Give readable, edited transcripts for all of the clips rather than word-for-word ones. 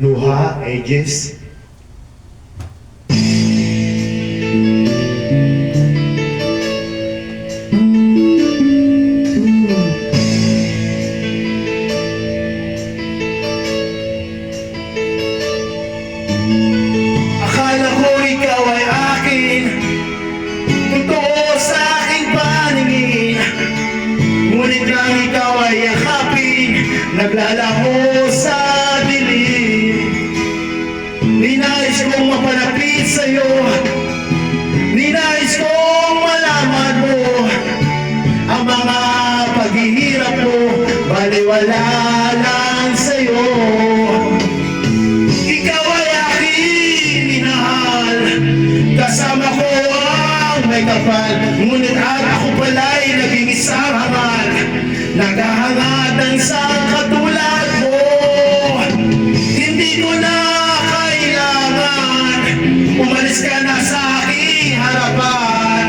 Luha, Aegis. Akala ko ikaw ay akin, totoo sa aking paningin. Ngunit lang ikaw ay yakapin, naglalaho sa dilim. Ninais kong mapalapit sa'yo, ninais kong malaman mo ang mga paghihirap mo, baliwala lang sa'yo. Ikaw ay aking minahal, kasama ko ang may kapal. Ngunit ako pala'y naging isang hangal, naghahangad ng isang katulad mo. Hindi ko na kailangan, umalis ka na sa aking harapan.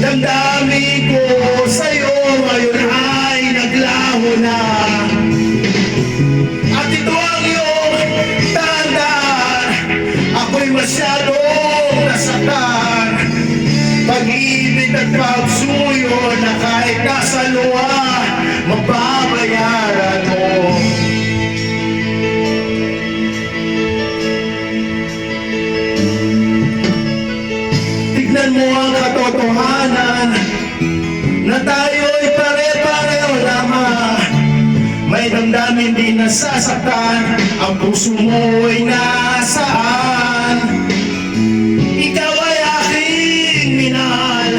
Damdamin ko sa'yo ngayon ay naglaho na. At ito ang iyong tandaan, ako'y masyadong nasaktan. Pag-ibig at pagsuyo na kahit nasa luha, mababayaran mo. Tignan mo ang katotohanan na tayo'y pare-pareho lamang. May damdamin din nasasaktan, ang puso mo'y nasaan. Ikaw ay aking minahal,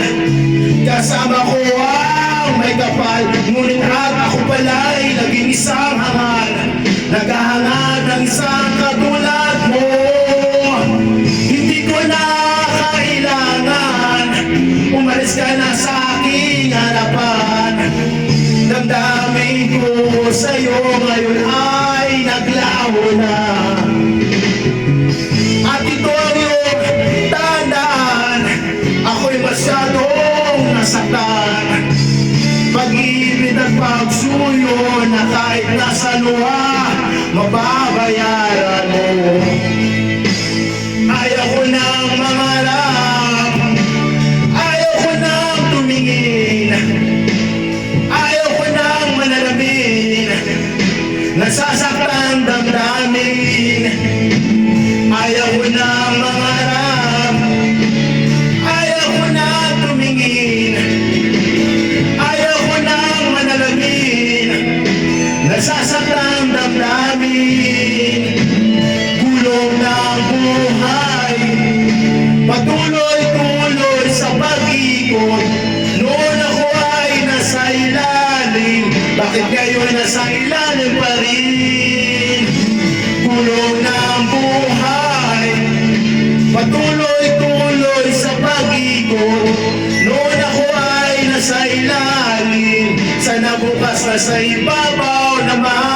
kasama ko ang may kapal. Ngunit ako pala'y naging isang hangal, naghahangad ng isang katulad mo. Hindi ko na kailangan, umalis ka na sa aking harapan. Damdamin ko sa'yo ngayon ay naglaho na. At ito ang iyong tandaan, ako'y masyadong nasaktan. Pag-ibig at pagsuyo na kahit nasa luha, mababayaran mo. Ayaw ko nang mangarap, ayaw ko nang tumingin, ayaw ko nang manalamin, nasasaktan damdamin. Ayaw ko nang mangarap, ayaw ko nang tumingin, ayaw ko nang manalamin, nasasaktan damdamin. Gulong ng buhay, patuloy-tuloy sa pag-ikot. Noon ako ay nasa ilalim, bakit ngayon nasa ilalim pa rin? Gulong ng buhay, patuloy-tuloy sa pag-ikot. Noon ako ay nasa ilalim, sana bukas na sa ibabaw naman.